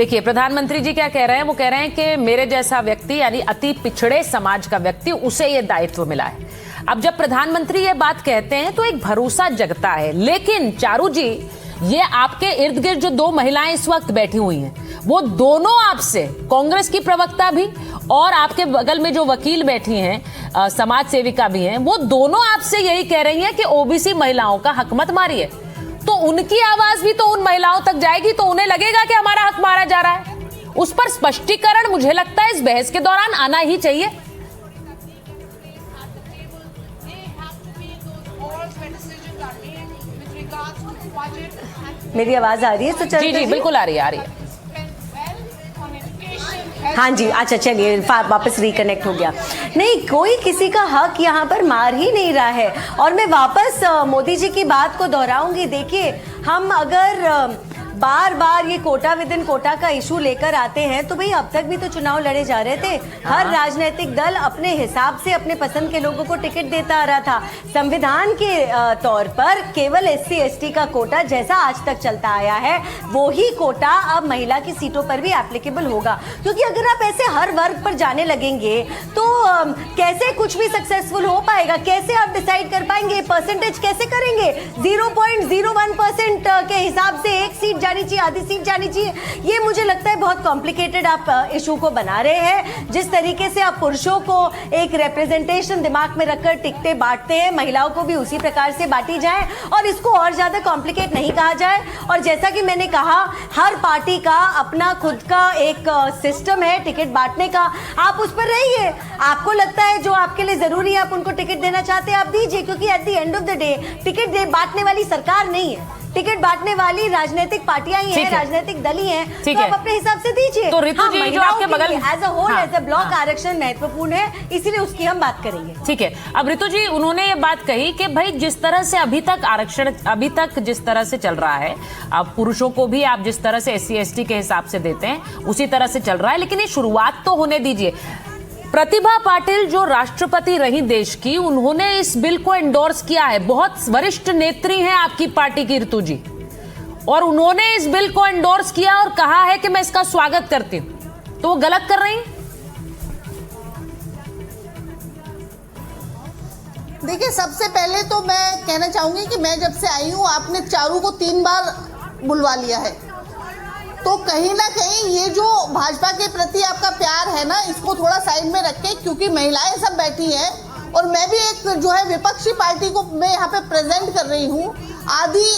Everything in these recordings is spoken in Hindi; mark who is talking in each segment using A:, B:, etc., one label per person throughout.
A: देखिए प्रधानमंत्री जी क्या कह रहे हैं, वो कह रहे हैं कि मेरे जैसा व्यक्ति यानी अति पिछड़े समाज का व्यक्ति, उसे ये दायित्व मिला है। अब जब प्रधानमंत्री ये बात कहते हैं तो एक भरोसा जगता है। लेकिन चारू जी, ये आपके इर्द गिर्द जो दो महिलाएं इस वक्त बैठी हुई हैं, वो दोनों आपसे, कांग्रेस की प्रवक्ता भी और आपके बगल में जो वकील बैठी हैं, समाज सेविका भी हैं, वो दोनों आपसे यही कह रही हैं कि ओबीसी महिलाओं का हक मत मारिए। तो उनकी आवाज भी तो उन महिलाओं तक जाएगी, तो उन्हें लगेगा कि हमारा हक मारा जा रहा है। उस पर स्पष्टीकरण मुझे लगता है इस बहस के दौरान आना ही चाहिए।
B: मेरी आवाज आ रही है? तो
A: जी बिल्कुल आ रही है, आ रही है।
B: हाँ जी, अच्छा चलिए वापस रिकनेक्ट हो गया। नहीं, कोई किसी का हक यहाँ पर मार ही नहीं रहा है। और मैं वापस मोदी जी की बात को दोहराऊंगी। देखिए, हम अगर बार बार ये कोटा विद इन कोटा का इशू लेकर आते हैं तो भाई अब तक भी तो चुनाव लड़े जा रहे थे। हर राजनीतिक दल अपने हिसाब से अपने पसंद के लोगों को टिकट देता आ रहा था। संविधान के तौर पर केवल SC ST का कोटा जैसा आज तक चलता आया है, वो ही कोटा अब महिला की सीटों पर भी एप्लीकेबल होगा। क्योंकि अगर आप ऐसे हर वर्ग पर जाने लगेंगे तो कैसे कुछ भी सक्सेसफुल हो पाएगा? कैसे आप डिसाइड कर पाएंगे? परसेंटेज कैसे करेंगे? 0.01% के हिसाब से एक सीट जानी चाहिए, आधी सीट जानी चाहिए। ये मुझे लगता है बहुत कॉम्प्लिकेटेड आप इशू को बना रहे हैं। जिस तरीके से आप पुरुषों को एक रिप्रेजेंटेशन दिमाग में रखकर टिकटें बांटते हैं, महिलाओं को भी उसी प्रकार से बांटी जाए और इसको और ज्यादा कॉम्प्लिकेट नहीं कहा जाए। और जैसा कि मैंने कहा, हर पार्टी का अपना खुद का एक सिस्टम है टिकट बांटने का। आप उस पर रहिए। आपको लगता है जो आपके लिए जरूरी है, आप उनको टिकट देना चाहते हैं, आप दीजिए। क्योंकि at the end of the day ticket बांटने वाली सरकार नहीं है, टिकट बांटने वाली राजनीतिक पार्टियां ही हैं, राजनीतिक दल ही हैं। तो आप अपने हिसाब से दीजिए।
A: तो रितु जी, जो आपके बगल
B: as a whole, as a block आरक्षण महत्वपूर्ण है, इसीलिए उसकी हम बात करेंगे।
A: ठीक है। अब रितु जी, उन्होंने ये बात कही कि भाई जिस तरह से अभी तक आरक्षण जिस तरह से चल रहा है, अब पुरुषों को भी आप जिस तरह से SC ST के हिसाब से देते हैं उसी तरह से चल रहा है, लेकिन ये शुरुआत तो होने दीजिए। प्रतिभा पाटिल जो राष्ट्रपति रही देश की, उन्होंने इस बिल को एंडोर्स किया है। बहुत वरिष्ठ नेत्री हैं आपकी पार्टी की रितु जी, और उन्होंने इस बिल को एंडोर्स किया और कहा है कि मैं इसका स्वागत करती हूं। तो वो गलत कर रही हैं?
C: देखिए, सबसे पहले तो मैं कहना चाहूंगी कि मैं जब से आई हूं, आपने चारू को 3 बार बुलवा लिया है। तो कहीं ना कहीं ये जो भाजपा के प्रति आपका प्यार है ना, इसको थोड़ा साइड में रखें। क्योंकि महिलाएं सब बैठी हैं और मैं भी एक जो है विपक्षी पार्टी को मैं यहाँ पे प्रेजेंट कर रही हूँ, आधी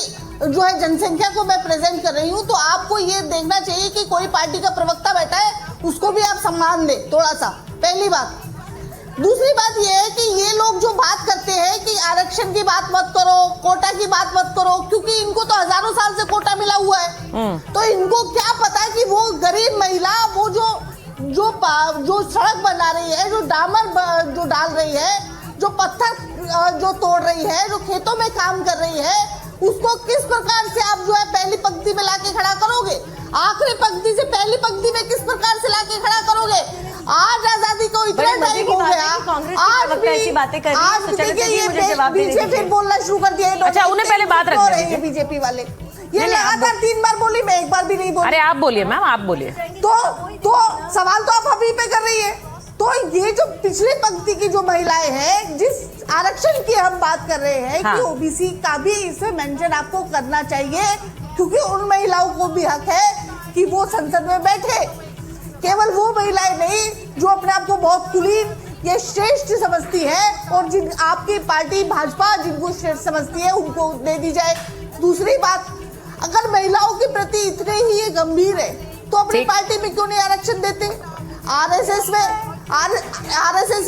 C: जो है जनसंख्या को मैं प्रेजेंट कर रही हूँ। तो आपको ये देखना चाहिए कि कोई पार्टी का प्रवक्ता बैठा है, उसको भी आप सम्मान दें थोड़ा सा, पहली बात। दूसरी बात यह है कि ये लोग जो बात करते हैं कि आरक्षण की बात मत करो, कोटा की बात मत करो, क्योंकि इनको तो हजारों साल से कोटा मिला हुआ है। तो इनको क्या पता कि वो गरीब महिला वो जो सड़क बना रही है, जो डामर जो डाल रही है, जो पत्थर जो तोड़ रही है, जो खेतों में काम कर रही है, उसको किस प्रकार से आप जो है पहली पंक्ति में लाके खड़ा करोगे, आखिरी पंक्ति से पहली पंक्ति में किस प्रकार से लाके खड़ा करोगे? आज आजादी को इतना टाइम हो गया, आज भी ऐसी बातें कर रही है। आज देखिए ये बीजेपी फिर बोलना शुरू कर दिया है।
A: अच्छा, उन्हें पहले बात रखने दीजिए।
C: बीजेपी वाले ये लगातार 3 बार बोली, मैं एक बार भी नहीं बोली।
A: अरे आप बोलिए मैम, आप बोलिए।
C: तो सवाल तो आप अभी पे कर रही है। तो ये जो पिछली पंक्ति की जो महिलाएं हैं, जिस आरक्षण की हम बात कर रहे हैं कि ओबीसी का भी इसमें मेंशन आपको करना चाहिए, क्योंकि उन महिलाओं को भी हक है कि वो संसद में बैठे। केवल वो महिलाएं नहीं जो अपने आप को बहुत कुलीन ये श्रेष्ठ समझती है, और जिन आपकी पार्टी भाजपा जिनको श्रेष्ठ समझती है उनको दे दी जाए। दूसरी बात, अगर महिलाओं के प्रति इतने ही ये गंभीर है तो अपनी पार्टी में क्यों नहीं आरक्षण देते? आरएसएस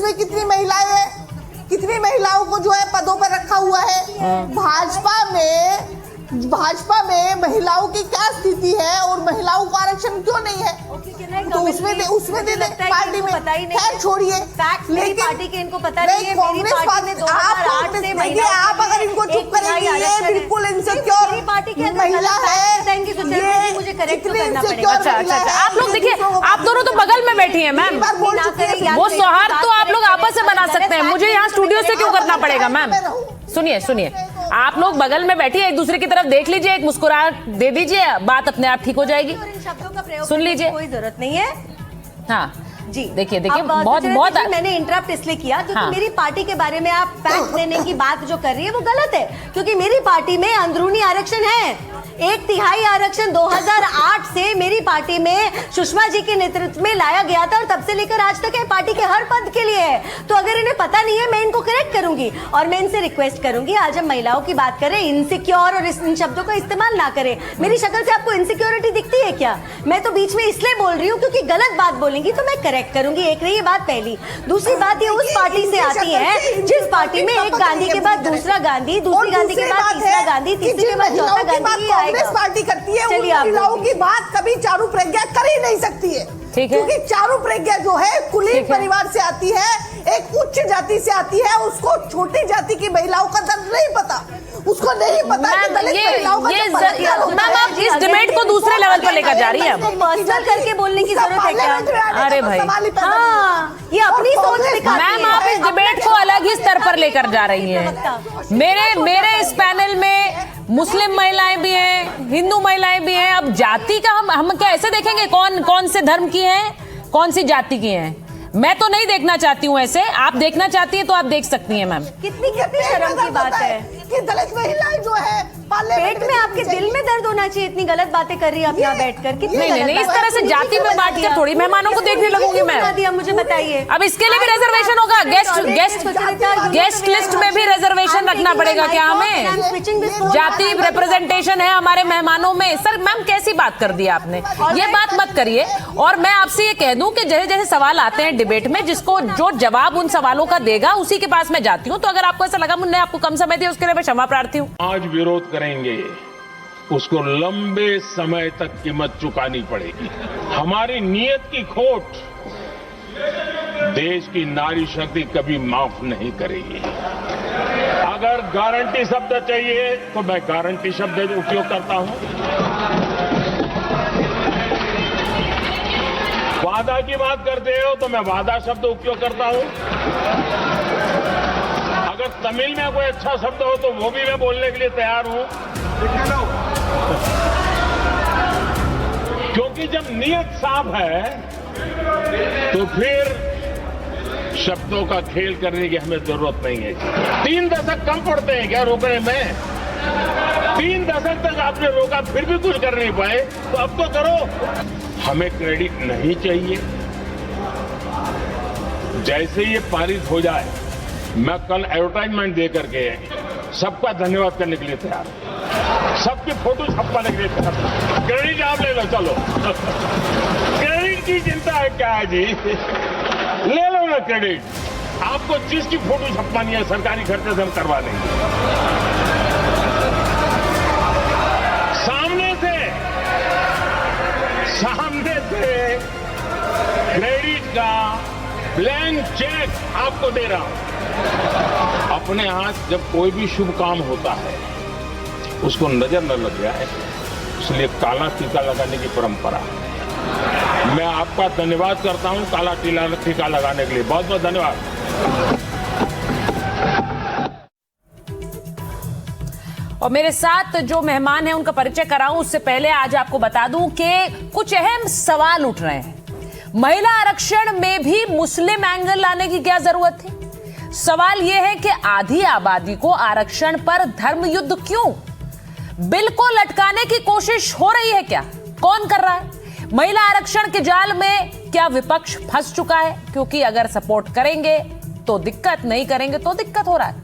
C: में कितनी महिलाएं हैं, कितनी महिलाओं को जो है पदों पर रखा हुआ है? भाजपा में महिलाओं की क्या स्थिति है और महिलाओं को आरक्षण क्यों नहीं है? तो उसमें दे दे पार्टी में, खैर छोड़िए। लेकिन
B: पार्टी के इनको पता नहीं है।
C: कांग्रेस पार्टी ने 2008 से महिला, आप अगर इनको चुप करेंगी, ये बिल्कुल इनसिक्योर महिला है,
B: मुझे करेक्ट करना पड़ेगा।
A: अच्छा, आप लोग देखिए, आप दोनों तो बगल में बैठी हैं मैम, वो सौहार्द तो आप लोग आपस में बना सकते हैं। मुझे यहाँ स्टूडियो से क्यों करना पड़ेगा मैम? सुनिए आप लोग बगल में बैठिए, एक दूसरे की तरफ देख लीजिए, एक मुस्कुराहट दे दीजिए, बात अपने आप ठीक हो जाएगी।
B: और इन शब्दों का प्रयोग
A: सुन
B: करने की
A: लीजिए।
B: कोई जरूरत नहीं है।
A: हाँ
B: जी
A: देखिए
B: अब
A: बहुत
B: सुचेता
A: बहुत
B: जी, मैंने इंटरप्ट इसलिए किया क्योंकि
A: हाँ।
B: मेरी पार्टी के बारे में आप फैक्ट देने की बात जो कर रही है वो गलत है, क्योंकि मेरी पार्टी में अंदरूनी आरक्षण है। 1/3 आरक्षण 2008 से मेरी पार्टी में सुषमा जी के नेतृत्व में लाया गया था और तब से लेकर आज तक है, पार्टी के हर पद के लिए है। तो अगर इन्हें पता नहीं है मैं इनको करेक्ट करूंगी और मैं इनसे रिक्वेस्ट करूंगी आज हम महिलाओं की बात करें, इनसिक्योर और इन शब्दों का इस्तेमाल ना करें। मेरी शक्ल से आपको इनसिक्योरिटी दिखती है क्या? मैं तो बीच में इसलिए बोल रही हूँ क्योंकि गलत बात बोलेंगी तो मैं करेक्ट करूंगी। एक रही ये बात पहली। दूसरी बात ये उस पार्टी से आती है जिस पार्टी में एक गांधी के बाद दूसरा गांधी, दूसरी गांधी के बाद तीसरा गांधी, तीसरी के बाद चौथा गांधी आएगा।
C: कांग्रेस पार्टी करती है,
B: चलिए
C: उन
B: आप
C: महिलाओं
B: बोलिए।
C: की बात कभी चारू प्रज्ञा कर ही नहीं सकती है।
A: ठीक है।
C: क्योंकि चारू प्रज्ञा जो है कुलीन
A: ठीक है।
C: परिवार से आती है, एक उच्च जाति से आती है, उसको छोटी जाति की महिलाओं का दर्द नहीं पता, उसको नहीं पता कि दलित महिलाओं का जो पलट क्या होता
A: मैम
C: है।
A: आप इस डिबेट को दूसरे लेवल पर लेकर जा रही हैं।
B: इसको पर्सनल करके बोलने की जरूरत है क्या?
A: अरे भाई।
B: हाँ, ये अपनी सोच दिखाती है।
A: मैम आप इस डिबेट को अलग ही स्तर पर लेकर जा रही हैं। मेरे इस पैनल में मुस्लिम महिलाएं भी हैं, हिंदू महिलाएं भी हैं। अब जाति का हम क्या ऐसे देखेंगे कौन से धर्म की हैं, कौन सी जाति की हैं? मैं तो नहीं देखना चाहती हूँ ऐसे। आप देखना चाहती हैं तो आप देख सकती हैं मैम।
B: कितनी शर्म की बात है
C: कि दलित महिलाएं जो है
B: पेट में आपके दिल में दर्द होना चाहिए। इतनी गलत बातें कर रही है आप यहाँ बैठकर। कितनी
A: नहीं, इस तरह से जाति में बांट कर थोड़ी मेहमानों को देखने लगूंगी मैं।
B: दिया मुझे बताइए।
A: अब इसके लिए भी रिजर्वेशन होगा, गेस्ट लिस्ट में भी रिजर्वेशन रखना पड़ेगा क्या हमें? जाति रिप्रेजेंटेशन है हमारे मेहमानों में। सर मैम कैसी बात कर दी आपने, ये बात मत करिए। और मैं आपसे ये कह दूं कि जैसे जैसे सवाल आते हैं डिबेट में, जिसको जो जवाब उन सवालों का देगा उसी के पास मैं जाती हूँ। तो अगर आपको ऐसा लगा मुझे आपको कम समय दिया उसके लिए मैं क्षमा प्रार्थी हूँ।
D: आज विरोध करेंगे उसको लंबे समय तक कीमत चुकानी पड़ेगी। हमारी नीयत की खोट देश की नारी शक्ति कभी माफ नहीं करेगी। अगर गारंटी शब्द चाहिए तो मैं गारंटी शब्द उपयोग करता हूं। वादा की बात करते हो तो मैं वादा शब्द उपयोग करता हूं। अगर तमिल में कोई अच्छा शब्द हो तो वो भी मैं बोलने के लिए तैयार हूं। क्योंकि जब नीयत साफ है तो फिर शब्दों का खेल करने की हमें जरूरत नहीं है। 3 दशक कम पड़ते हैं क्या रोकने में? 3 दशक तक आपने रोका फिर भी कुछ कर नहीं पाए, तो अब तो करो। हमें क्रेडिट नहीं चाहिए। जैसे ये पारित हो जाए मैं कल एडवर्टाइजमेंट दे करके सबका धन्यवाद करने के लिए तैयार हूं। सबकी फोटो छपवाने के लिए तैयार। क्रेडिट आप ले लो, चलो। क्रेडिट की चिंता है क्या है जी? ले लो ना क्रेडिट। आपको जिसकी फोटो छपवानी है सरकारी खर्चे से हम करवा देंगे। सामने से क्रेडिट का ब्लैंक चेक आपको दे रहा हूं। अपने हाथ जब कोई भी शुभ काम होता है उसको नजर न लग जाए, इसलिए काला टीका लगाने की परंपरा है। मैं आपका धन्यवाद करता हूं काला टीका लगाने के लिए। बहुत बहुत धन्यवाद।
A: और मेरे साथ जो मेहमान हैं उनका परिचय कराऊं उससे पहले आज आपको बता दूं कि कुछ अहम सवाल उठ रहे हैं। महिला आरक्षण में भी मुस्लिम एंगल लाने की क्या जरूरत थी? सवाल यह है कि आधी आबादी को आरक्षण पर धर्म युद्ध क्यों? बिल को लटकाने की कोशिश हो रही है क्या? कौन कर रहा है? महिला आरक्षण के जाल में क्या विपक्ष फंस चुका है? क्योंकि अगर सपोर्ट करेंगे तो दिक्कत, नहीं करेंगे तो दिक्कत हो रहा है।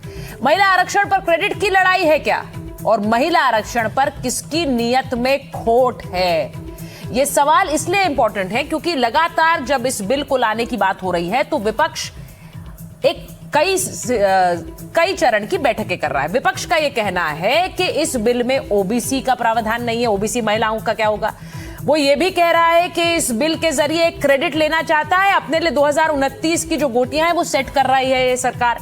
A: महिला आरक्षण पर क्रेडिट की लड़ाई है क्या? और महिला आरक्षण पर किसकी नीयत में खोट है? यह सवाल इसलिए इंपॉर्टेंट है क्योंकि लगातार जब इस बिल को लाने की बात हो रही है तो विपक्ष एक कई चरण की बैठकें कर रहा है। विपक्ष का यह कहना है कि इस बिल में ओबीसी का प्रावधान नहीं है। ओबीसी महिलाओं का क्या होगा? वो ये भी कह रहा है कि इस बिल के जरिए क्रेडिट लेना चाहता है अपने लिए। 2029 की जो गोटियां हैं वो सेट कर रही है ये सरकार।